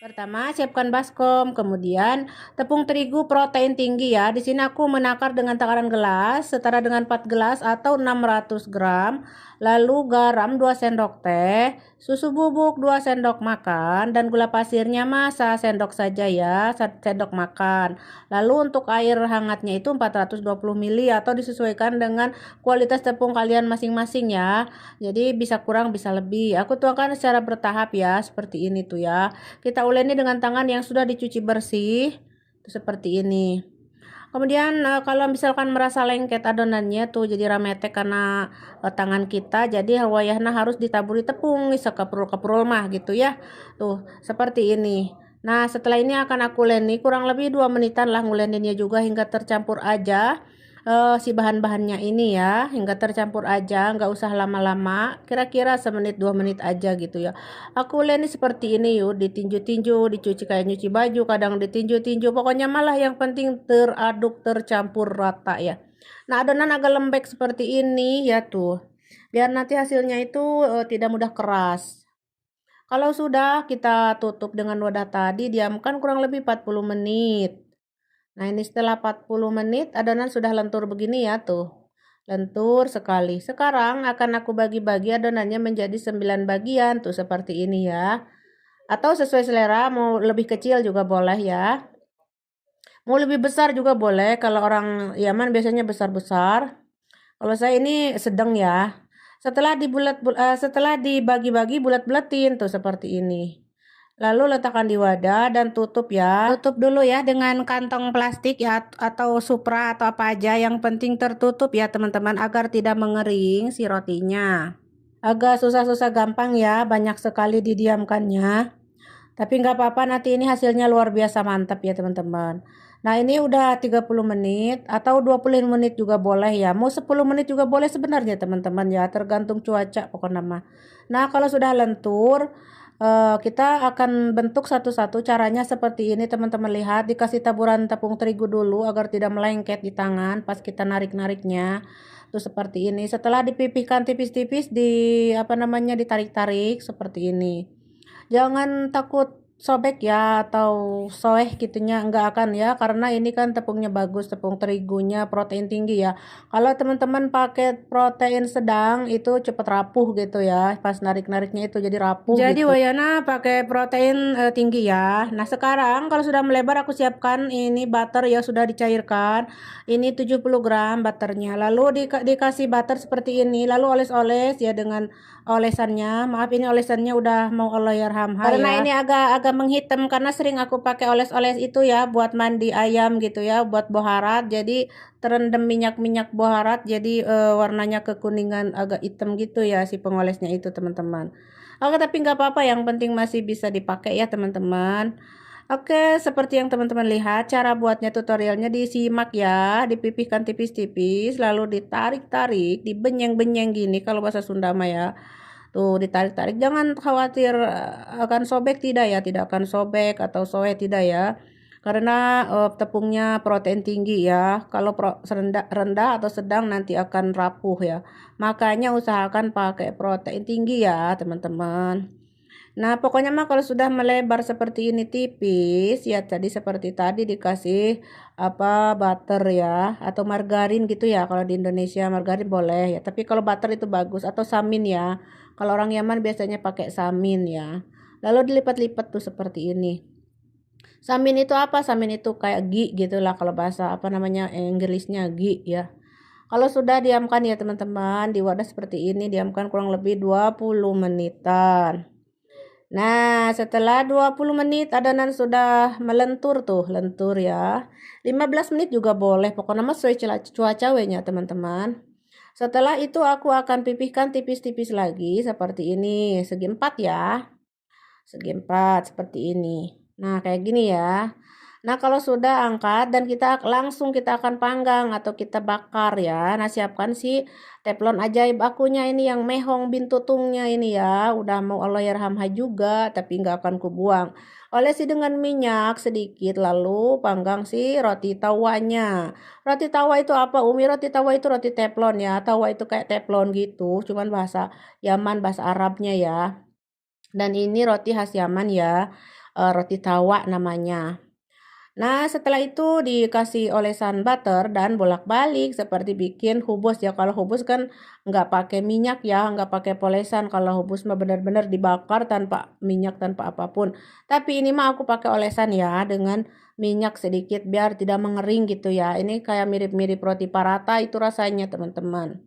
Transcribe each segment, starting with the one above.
Pertama, siapkan baskom, kemudian tepung terigu protein tinggi ya. Di sini aku menakar dengan takaran gelas setara dengan 4 gelas atau 600 gram. Lalu garam 2 sendok teh, susu bubuk 2 sendok makan dan gula pasirnya mah 1 sendok saja ya, 1 sendok makan. Lalu untuk air hangatnya itu 420 ml atau disesuaikan dengan kualitas tepung kalian masing-masing ya. Jadi bisa kurang bisa lebih. Aku tuangkan secara bertahap ya, seperti ini tuh ya. Kita uleni dengan tangan yang sudah dicuci bersih seperti ini. Kemudian kalau misalkan merasa lengket adonannya tuh jadi rametek karena tangan kita, jadi wayahna harus ditaburi tepung sekaprul-kaprul mah gitu ya. Tuh seperti ini. Nah setelah ini akan aku uleni kurang lebih 2 menitan lah nguleninnya juga hingga tercampur aja si bahan-bahannya ini ya, hingga tercampur aja, nggak usah lama-lama, kira-kira semenit 2 menit aja gitu ya. Aku uleni seperti ini yuk, ditinju-tinju, dicuci kayak nyuci baju, kadang ditinju-tinju, pokoknya malah yang penting teraduk tercampur rata ya. Nah adonan agak lembek seperti ini ya tuh, biar nanti hasilnya itu tidak mudah keras. Kalau sudah kita tutup dengan wadah tadi, diamkan kurang lebih 40 menit. Nah ini setelah 40 menit adonan sudah lentur begini ya tuh. Lentur sekali. Sekarang akan aku bagi-bagi adonannya menjadi 9 bagian tuh seperti ini ya. Atau sesuai selera mau lebih kecil juga boleh ya. Mau lebih besar juga boleh, kalau orang Yaman biasanya besar-besar. Kalau saya ini sedang ya. Setelah dibagi-bagi bulat-bulatin tuh seperti ini. Lalu letakkan di wadah dan tutup ya. Tutup dulu ya dengan kantong plastik ya atau supra atau apa aja. Yang penting tertutup ya teman-teman agar tidak mengering si rotinya. Agak susah-susah gampang ya, banyak sekali didiamkannya. Tapi nggak apa-apa, nanti ini hasilnya luar biasa mantap ya teman-teman. Nah ini udah 30 menit atau 20 menit juga boleh ya. Mau 10 menit juga boleh sebenarnya teman-teman ya. Tergantung cuaca pokoknya mah. Nah kalau sudah lentur, kita akan bentuk satu-satu. Caranya seperti ini teman-teman, lihat. Dikasih taburan tepung terigu dulu agar tidak melengket di tangan pas kita narik-nariknya. Tuh seperti ini. Setelah dipipihkan tipis-tipis, ditarik-tarik seperti ini. Jangan takut sobek ya atau soeh gitunya, enggak akan ya, karena ini kan tepungnya bagus, tepung terigunya protein tinggi ya. Kalau teman-teman pakai protein sedang itu cepet rapuh gitu ya, pas narik-nariknya itu jadi rapuh jadi gitu. Wayana pakai protein tinggi ya. Nah sekarang kalau sudah melebar aku siapkan ini butter ya, sudah dicairkan. Ini 70 gram butternya, lalu dikasih butter seperti ini, lalu oles-oles ya dengan olesannya. Maaf ini olesannya udah mau Allahyarham karena ya. Ini agak menghitam karena sering aku pakai oles-oles itu ya buat mandi ayam gitu ya, buat boharat. Jadi terendam minyak-minyak boharat, jadi warnanya kekuningan agak hitam gitu ya si pengolesnya itu teman-teman. Oke tapi nggak apa-apa, yang penting masih bisa dipakai ya teman-teman. Oke, seperti yang teman-teman lihat, cara buatnya tutorialnya disimak ya, dipipihkan tipis-tipis, lalu ditarik-tarik, dibenyeng-benyeng gini kalau bahasa Sunda mah ya. Tuh ditarik-tarik, jangan khawatir akan sobek, tidak ya, tidak akan sobek atau soe tidak ya. Karena tepungnya protein tinggi ya. Kalau rendah atau sedang nanti akan rapuh ya. Makanya usahakan pakai protein tinggi ya, teman-teman. Nah, pokoknya mah kalau sudah melebar seperti ini tipis, ya tadi seperti tadi dikasih butter ya atau margarin gitu ya. Kalau di Indonesia margarin boleh ya, tapi kalau butter itu bagus atau samin ya. Kalau orang Yaman biasanya pakai samin ya. Lalu dilipat-lipat tuh seperti ini. Samin itu apa? Samin itu kayak ghee gitulah kalau bahasa Inggrisnya ghee ya. Kalau sudah diamkan ya teman-teman di wadah seperti ini, diamkan kurang lebih 20 menitan. Nah, setelah 20 menit adonan sudah melentur tuh, lentur ya. 15 menit juga boleh, pokoknya mah sesuai cuaca wenya teman-teman. Setelah itu aku akan pipihkan tipis-tipis lagi seperti ini, segi 4 ya. Segi 4 seperti ini. Nah, kayak gini ya. Nah, kalau sudah angkat dan kita akan panggang atau kita bakar ya. Nah, siapkan si teflon ajaib akunya ini yang mehong bin tutungnya ini ya. Udah mau Allahyarhamha juga, tapi nggak akan kubuang. Olesi dengan minyak sedikit, lalu panggang si roti tawanya. Roti tawa itu apa, Umi? Roti tawa itu roti teflon ya. Tawa itu kayak teflon gitu, cuman bahasa Yaman, bahasa Arabnya ya. Dan ini roti khas Yaman ya. roti tawa namanya. Nah, setelah itu dikasih olesan butter dan bolak-balik seperti bikin hubus ya. Kalau hubus kan nggak pakai minyak ya, nggak pakai polesan. Kalau hubus mah benar-benar dibakar tanpa minyak, tanpa apapun. Tapi ini mah aku pakai olesan ya, dengan minyak sedikit biar tidak mengering gitu ya. Ini kayak mirip-mirip roti paratha itu rasanya teman-teman.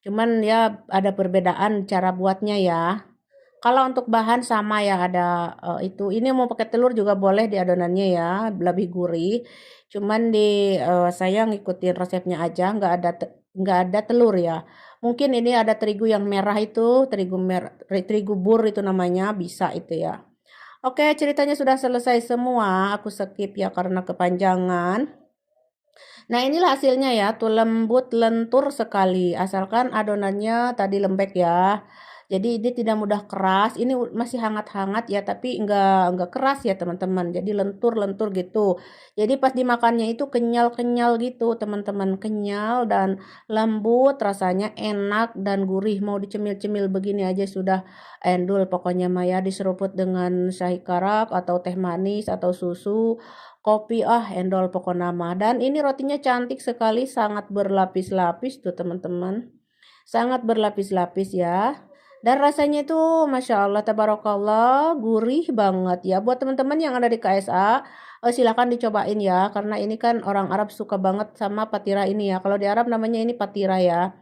Cuman ya ada perbedaan cara buatnya ya. Kalau untuk bahan sama ya, ada itu. Ini mau pakai telur juga boleh di adonannya ya, lebih gurih. Cuman saya ngikutin resepnya aja, nggak ada telur ya. Mungkin ini ada terigu yang merah itu, terigu bur itu namanya, bisa itu ya. Oke, ceritanya sudah selesai semua. Aku skip ya karena kepanjangan. Nah, inilah hasilnya ya, tuh lembut lentur sekali. Asalkan adonannya tadi lembek ya. Jadi dia tidak mudah keras. Ini masih hangat-hangat ya, tapi enggak keras ya, teman-teman. Jadi lentur-lentur gitu. Jadi pas dimakannya itu kenyal-kenyal gitu, teman-teman. Kenyal dan lembut, rasanya enak dan gurih. Mau dicemil-cemil begini aja sudah endul pokoknya Maya, diseruput dengan shahi karak atau teh manis atau susu, kopi, endol pokok nama. Dan ini rotinya cantik sekali, sangat berlapis-lapis tuh teman-teman. Sangat berlapis-lapis ya. Dan rasanya itu Masya Allah, tabarakallah, gurih banget ya. Buat teman-teman yang ada di KSA, silakan dicobain ya. Karena ini kan orang Arab suka banget sama patira ini ya. Kalau di Arab namanya ini patira ya.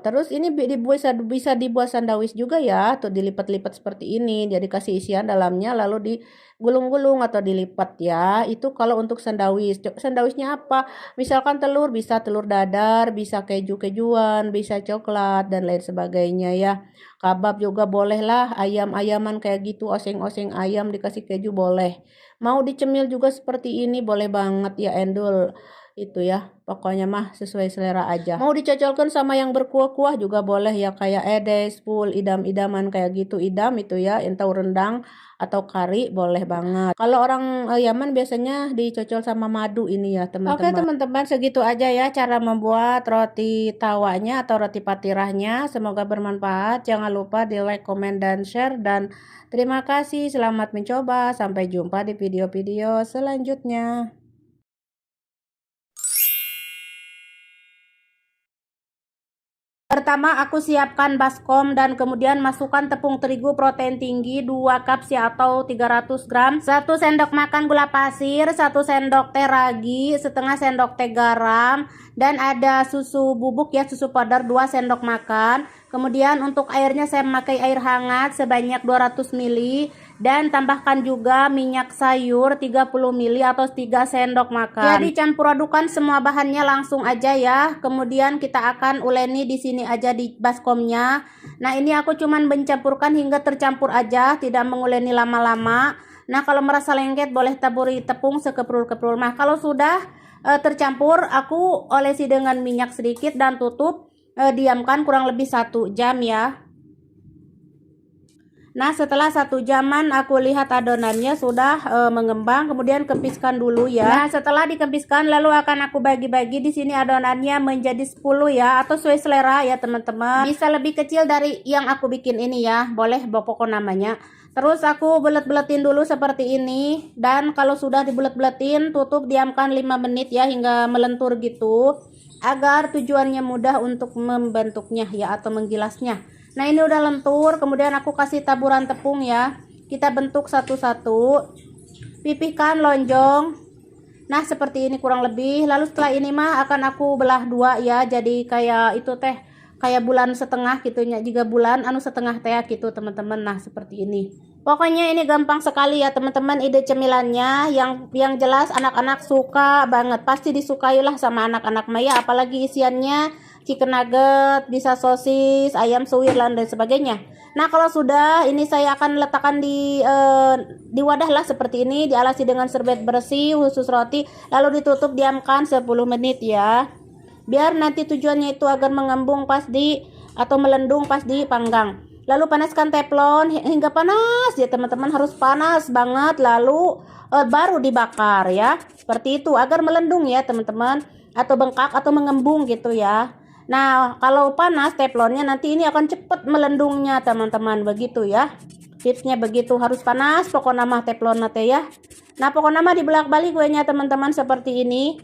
Terus ini bisa dibuat sandwich juga ya, tuh dilipat-lipat seperti ini, jadi kasih isian dalamnya lalu digulung-gulung atau dilipat ya. Itu kalau untuk sandwich. Sandwichnya apa? Misalkan telur, bisa telur dadar, bisa keju-kejuan, bisa coklat dan lain sebagainya ya. Kabab juga boleh lah, ayam-ayaman kayak gitu, oseng-oseng ayam dikasih keju boleh. Mau dicemil juga seperti ini boleh banget ya, endul itu ya, pokoknya mah sesuai selera aja. Mau dicocolkan sama yang berkuah-kuah juga boleh ya, kayak edes, full, idam-idaman kayak gitu, idam itu ya, entau rendang atau kari boleh banget. Kalau orang Yaman biasanya dicocol sama madu ini ya teman-teman. Oke teman-teman, segitu aja ya cara membuat roti tawanya atau roti patirahnya. Semoga bermanfaat. Jangan lupa di like, comment, dan share. Dan terima kasih, selamat mencoba. Sampai jumpa di video-video selanjutnya. Pertama aku siapkan baskom dan kemudian masukkan tepung terigu protein tinggi 2 cup ya atau 300 gram, 1 sendok makan gula pasir, 1 sendok teh ragi, setengah sendok teh garam, dan ada susu bubuk ya, susu powder 2 sendok makan. Kemudian untuk airnya saya memakai air hangat sebanyak 200 ml dan tambahkan juga minyak sayur 30 ml atau 3 sendok makan. Jadi campur adukan semua bahannya langsung aja ya. Kemudian kita akan uleni di sini aja di baskomnya. Nah, ini aku cuman mencampurkan hingga tercampur aja, tidak menguleni lama-lama. Nah, kalau merasa lengket boleh taburi tepung sekeprul-keprul. Nah, kalau sudah tercampur, aku olesi dengan minyak sedikit dan tutup. Diamkan kurang lebih 1 jam ya. Nah, setelah 1 jaman aku lihat adonannya sudah mengembang, kemudian kepiskan dulu ya. Nah, setelah dikepiskan lalu akan aku bagi-bagi di sini adonannya menjadi 10 ya, atau sesuai selera ya teman-teman. Bisa lebih kecil dari yang aku bikin ini ya, boleh pokok namanya. Terus aku bulet-buletin dulu seperti ini, dan kalau sudah dibulet-buletin tutup, diamkan 5 menit ya hingga melentur gitu, agar tujuannya mudah untuk membentuknya ya atau menggilasnya. Nah, ini udah lentur, kemudian aku kasih taburan tepung ya. Kita bentuk satu-satu. Pipihkan lonjong. Nah, seperti ini kurang lebih. Lalu setelah ini mah akan aku belah 2 ya. Jadi kayak itu teh, kayak bulan setengah gitu nya, juga bulan anu setengah teh gitu teman-teman. Nah, seperti ini. Pokoknya ini gampang sekali ya teman-teman, ide cemilannya yang jelas anak-anak suka banget. Pasti disukailah sama anak-anak Maya, apalagi isiannya chicken nugget, bisa sosis, ayam suwir dan sebagainya. Nah, kalau sudah ini saya akan letakkan di wadah lah seperti ini, dialasi dengan serbet bersih khusus roti, lalu ditutup diamkan 10 menit ya. Biar nanti tujuannya itu agar mengembung pas atau melendung pas dipanggang. Lalu panaskan teflon hingga panas ya teman-teman, harus panas banget, lalu baru dibakar ya. Seperti itu agar melendung ya teman-teman, atau bengkak atau mengembung gitu ya. Nah, kalau panas teflonnya nanti ini akan cepat melendungnya teman-teman, begitu ya. Tipsnya begitu, harus panas pokoknya mah teflon teh ya. Nah pokoknya mah dibelak-balik kuenya teman-teman seperti ini.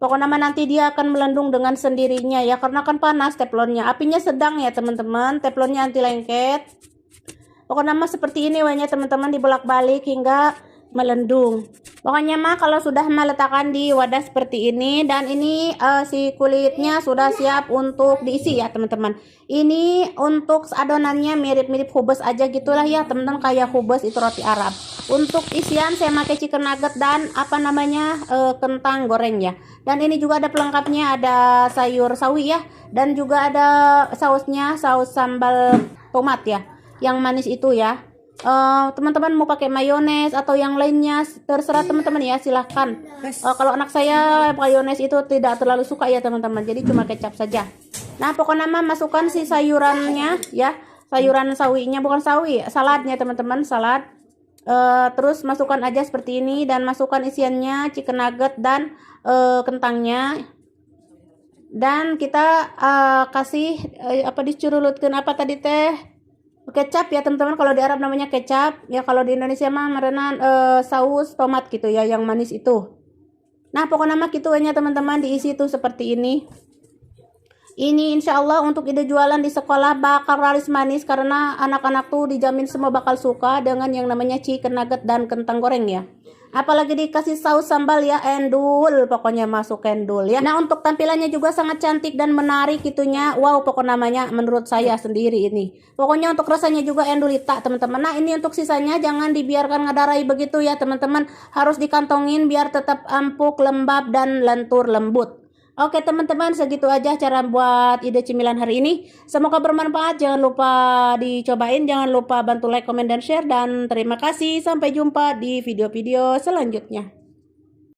Pokoknya mah nanti dia akan melendung dengan sendirinya ya, karena kan panas teflonnya. Apinya sedang ya teman-teman, teflonnya anti lengket. Pokoknya mah seperti ini kuenya teman-teman, dibelak-balik hingga melendung. Pokoknya mah kalau sudah meletakkan di wadah seperti ini, dan ini si kulitnya sudah siap untuk diisi ya teman-teman. Ini untuk adonannya mirip-mirip hubes aja gitulah ya teman-teman, kayak hubes itu roti Arab. Untuk isian saya pakai chicken nugget dan kentang goreng ya. Dan ini juga ada pelengkapnya, ada sayur sawi ya, dan juga ada sausnya, saus sambal tomat ya, yang manis itu ya. Teman-teman mau pakai mayones atau yang lainnya terserah teman-teman ya, silahkan. Kalau anak saya mayones itu tidak terlalu suka ya teman-teman, jadi cuma kecap saja. Nah pokoknya mah masukkan si sayurannya ya, sayuran sawinya, bukan sawi, saladnya teman-teman, salad. Terus masukkan aja seperti ini, dan masukkan isiannya chicken nugget dan kentangnya. Dan kita kasih dicurulutkan apa tadi teh, kecap ya teman-teman. Kalau di Arab namanya kecap ya, kalau di Indonesia mah merenan saus tomat gitu ya, yang manis itu. Nah pokoknya mah gitu ya teman-teman, diisi tuh seperti ini. Ini insya Allah untuk ide jualan di sekolah bakal laris manis, karena anak-anak tuh dijamin semua bakal suka dengan yang namanya chicken nugget dan kentang goreng ya. Apalagi dikasih saus sambal ya, endul, pokoknya masuk endul ya. Nah untuk tampilannya juga sangat cantik dan menarik gitunya. Wow pokoknya namanya menurut saya sendiri ini. Pokoknya untuk rasanya juga endulita teman-teman. Nah ini untuk sisanya jangan dibiarkan ngadarai begitu ya teman-teman. Harus dikantongin biar tetap empuk, lembab, dan lentur lembut. Oke teman-teman, segitu aja cara buat ide cemilan hari ini. Semoga bermanfaat. Jangan lupa dicobain, jangan lupa bantu like, komen, dan share. Dan terima kasih, sampai jumpa di video-video selanjutnya.